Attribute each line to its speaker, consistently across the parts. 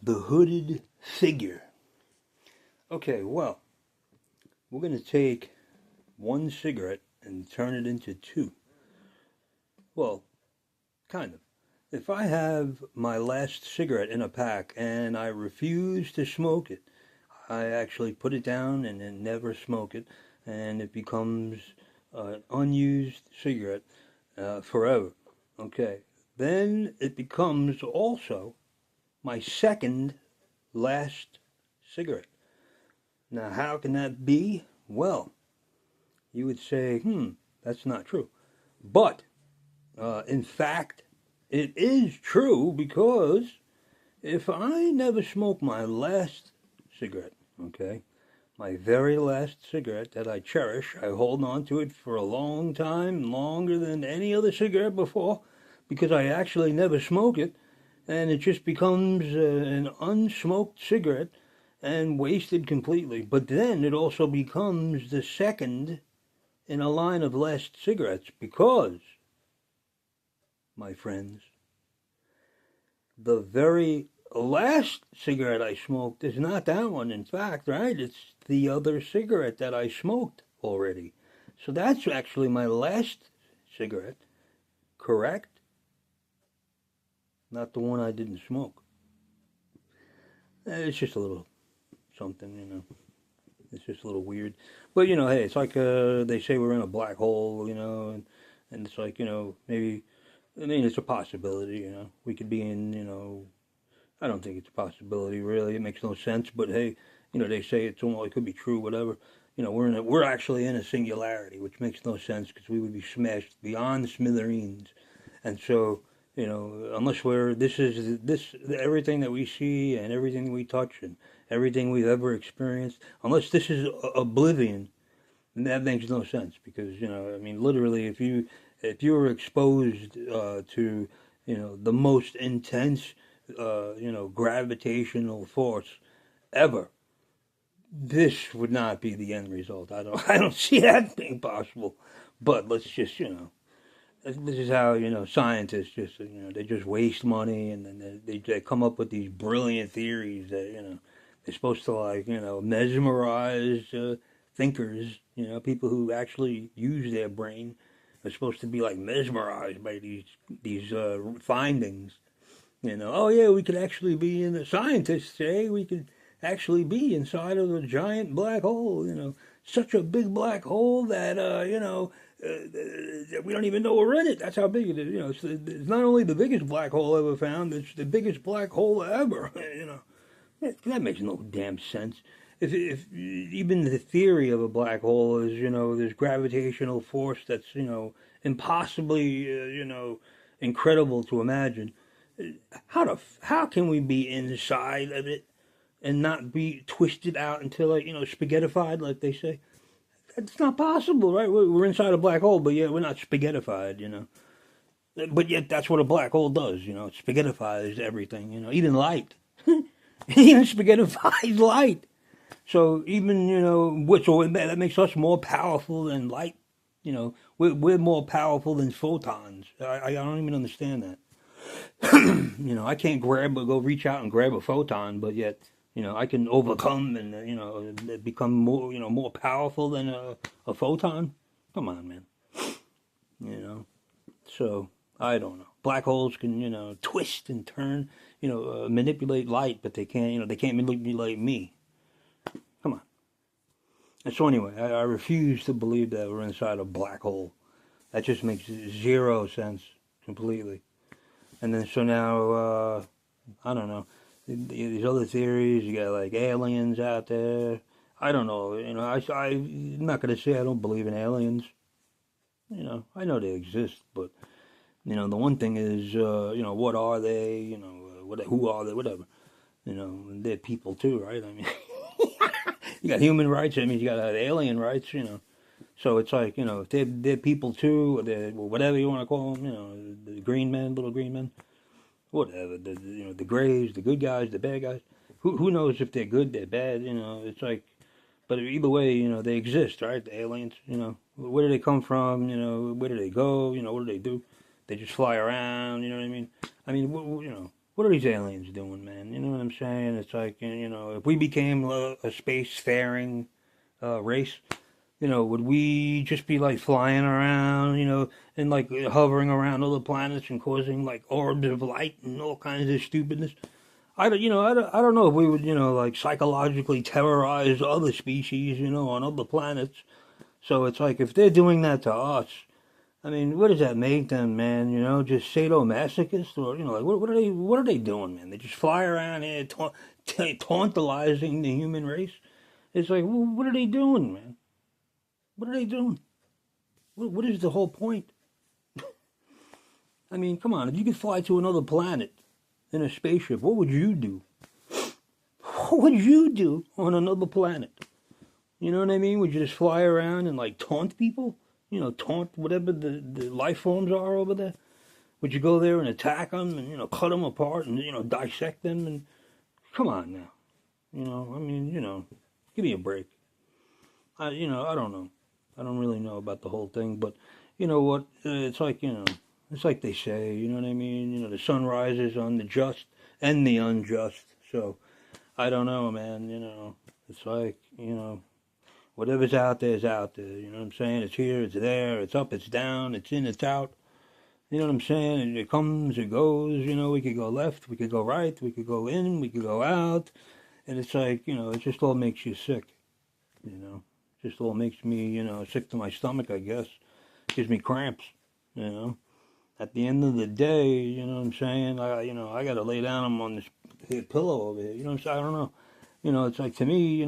Speaker 1: The hooded figure. Okay, well, we're going to take one cigarette and turn it into two. Well, kind of. If I have my last cigarette in a pack and I refuse to smoke it, I actually put it down and then never smoke it, and it becomes an unused cigarette forever. Okay, then it becomes also my second last cigarette. Now, how can that be? Well, you would say, that's not true. But, in fact, it is true because if I never smoke my last cigarette, okay, my very last cigarette that I cherish, I hold on to it for a long time, longer than any other cigarette before, because I actually never smoke it, and it just becomes an unsmoked cigarette and wasted completely. But then it also becomes the second in a line of last cigarettes because, my friends, the very last cigarette I smoked is not that one, in fact, right? It's the other cigarette that I smoked already. So that's actually my last cigarette, correct? Not the one I didn't smoke. It's just a little something. It's just a little weird. But, hey, it's like they say we're in a black hole, and it's like, maybe, I mean, it's a possibility. We could be in, I don't think it's a possibility, really. It makes no sense, but hey, they say it's almost, it could be true, whatever. We're actually in a singularity, which makes no sense because we would be smashed beyond smithereens. And so, unless everything that we see and everything we touch and everything we've ever experienced, unless this is oblivion, then that makes no sense because, I mean, literally, if you were exposed to, the most intense, gravitational force ever, this would not be the end result. I don't see that being possible. But let's just, this is how scientists just they just waste money and then they come up with these brilliant theories that they're supposed to like mesmerize thinkers, people who actually use their brain are supposed to be like mesmerized by these findings. Oh yeah, we could actually be in the scientists say we could actually be inside of a giant black hole. Such a big black hole that we don't even know we're in it. That's how big it is. It's not only the biggest black hole ever found; it's the biggest black hole ever. That makes no damn sense. If even the theory of a black hole is this gravitational force that's impossibly incredible to imagine. How can we be inside of it and not be twisted out until like spaghettified, like they say? It's not possible, right? We're inside a black hole, but yet we're not spaghettified. But yet that's what a black hole does, it spaghettifies everything, even light. Even spaghettifies light. So even so that makes us more powerful than light. We're more powerful than photons. I don't even understand that. I can't go reach out and grab a photon, but yet, I can overcome and, become more powerful than a photon. Come on, man. So I don't know. Black holes can, twist and turn, manipulate light, but they can't manipulate me. Come on. And so anyway, I refuse to believe that we're inside a black hole. That just makes zero sense completely. And then so now, I don't know, these other theories, you got like aliens out there. I don't know, I'm not going to say I don't believe in aliens. I know they exist, but, the one thing is, what are they, who are they, whatever. They're people too, right? I mean, you got human rights, I mean, you got alien rights. So it's like, if they're people too, or they're, whatever you want to call them, the green men, little green men, whatever, the grays, the good guys, the bad guys. Who knows if they're good, they're bad, it's like, but either way, they exist, right? The aliens, where do they come from, where do they go, what do they do? They just fly around, you know what I mean? I mean, what are these aliens doing, man? You know what I'm saying? It's like, if we became a spacefaring race, would we just be like flying around, and like hovering around other planets and causing like orbs of light and all kinds of stupidness? I don't know if we would, like psychologically terrorize other species, on other planets. So it's like if they're doing that to us, I mean, what does that make them, man? Just sadomasochists, or like what are they doing, man? They just fly around here tantalizing the human race. It's like, what are they doing, man? What are they doing? What is the whole point? I mean, come on, if you could fly to another planet in a spaceship, what would you do? What would you do on another planet? You know what I mean? Would you just fly around and like taunt people? Taunt whatever the life forms are over there? Would you go there and attack them and, cut them apart and, dissect them? And come on now. I mean, give me a break. I don't know. I don't really know about the whole thing, but you know what? It's like, it's like they say, you know what I mean? The sun rises on the just and the unjust. So I don't know, man. It's like, whatever's out there is out there. You know what I'm saying? It's here, it's there, it's up, it's down, it's in, it's out. You know what I'm saying? And it comes, it goes. We could go left, we could go right, we could go in, we could go out. And it's like, it just all makes you sick. Just all makes me, sick to my stomach, I guess. Gives me cramps, At the end of the day, you know what I'm saying? I got to lay down on this pillow over here. You know what I'm saying? I don't know. It's like, to me,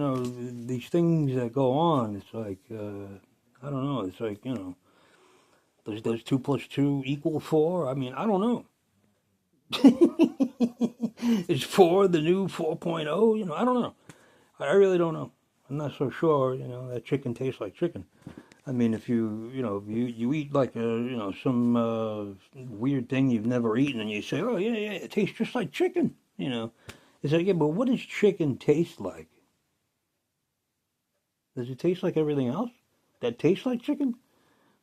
Speaker 1: these things that go on, it's like, I don't know. It's like, does 2 plus 2 equal 4? I mean, I don't know. Is 4 the new 4.0? I don't know. I really don't know. I'm not so sure, that chicken tastes like chicken. I mean, if you eat like some weird thing you've never eaten and you say, oh, yeah, it tastes just like chicken, It's like, yeah, but what does chicken taste like? Does it taste like everything else that tastes like chicken?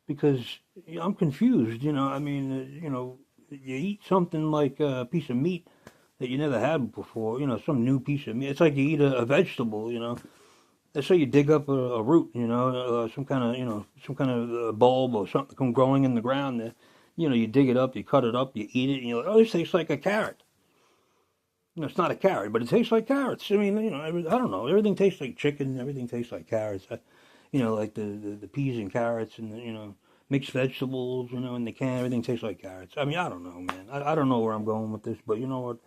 Speaker 1: Because I'm confused, I mean, you eat something like a piece of meat that you never had before, some new piece of meat. It's like you eat a vegetable, Let's say you dig up a root, some kind of, bulb or something growing in the ground there. You dig it up, you cut it up, you eat it, and you're like, oh, this tastes like a carrot. It's not a carrot, but it tastes like carrots. I mean, I don't know. Everything tastes like chicken. Everything tastes like carrots. Like the peas and carrots and mixed vegetables, in the can. Everything tastes like carrots. I mean, I don't know, man. I don't know where I'm going with this, but you know what?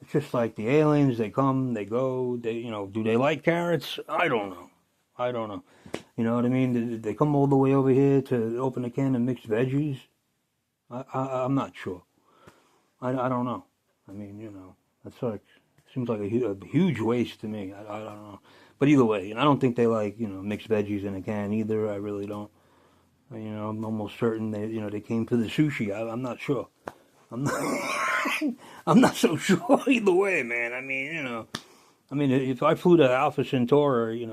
Speaker 1: It's just like the aliens. They come, they go. They, do they like carrots? I don't know. I don't know. You know what I mean? Did they come all the way over here to open a can of mixed veggies? I'm not sure. I don't know. I mean, that's like, seems like a huge waste to me. I don't know. But either way, I don't think they like, mixed veggies in a can either. I really don't. I'm almost certain they came for the sushi. I'm not sure. I'm not, I'm not so sure either way, man. I mean, if I flew to Alpha Centauri,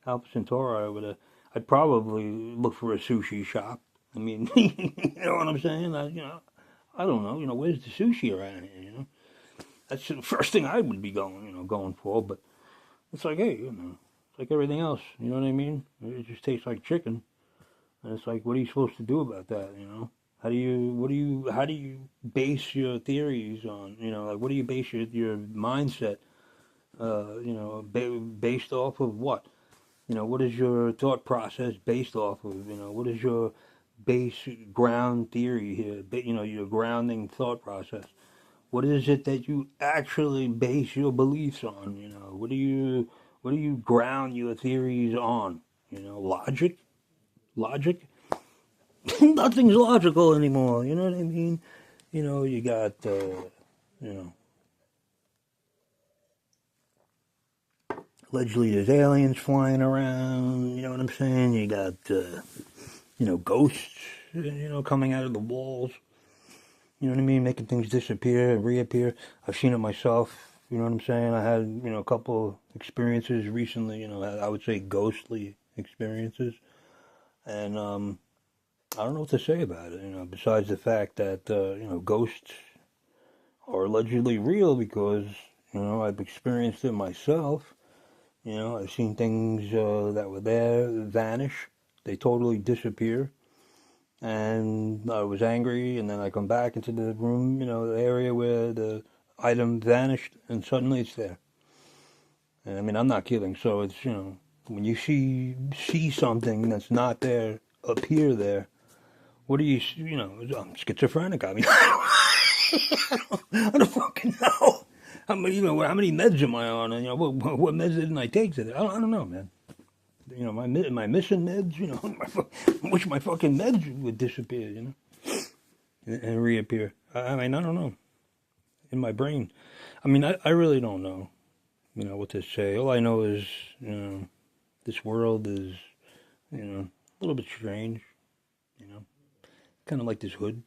Speaker 1: I'd probably look for a sushi shop. I mean, you know what I'm saying? I don't know. Where's the sushi around here? That's the first thing I would be going for. But it's like, hey, it's like everything else. You know what I mean? It just tastes like chicken, and it's like, what are you supposed to do about that? How do you base your theories on? Like, what do you base your mindset? Based off of what? What is your thought process based off of? What is your base ground theory here? Your grounding thought process. What is it that you actually base your beliefs on? What do you ground your theories on? Logic? Logic? Nothing's logical anymore. You know what I mean? You got, allegedly there's aliens flying around. You know what I'm saying? You got, ghosts, coming out of the walls. You know what I mean? Making things disappear and reappear. I've seen it myself. You know what I'm saying? I had, a couple experiences recently, I would say ghostly experiences. And I don't know what to say about it, besides the fact that, ghosts are allegedly real because, I've experienced it myself. I've seen things that were there vanish. They totally disappear. And I was angry, and then I come back into the room, the area where the item vanished, and suddenly it's there. And I mean, I'm not kidding. So it's, when you see something that's not there appear there, what do I'm schizophrenic. I mean, I don't fucking know. How many meds am I on? And, what meds didn't I take today? I don't know, man. Am I missing meds? I wish my fucking meds would disappear, and reappear. I mean, I don't know. In my brain. I mean, I really don't know, what to say. All I know is, this world is, a little bit strange, kind of like this hood,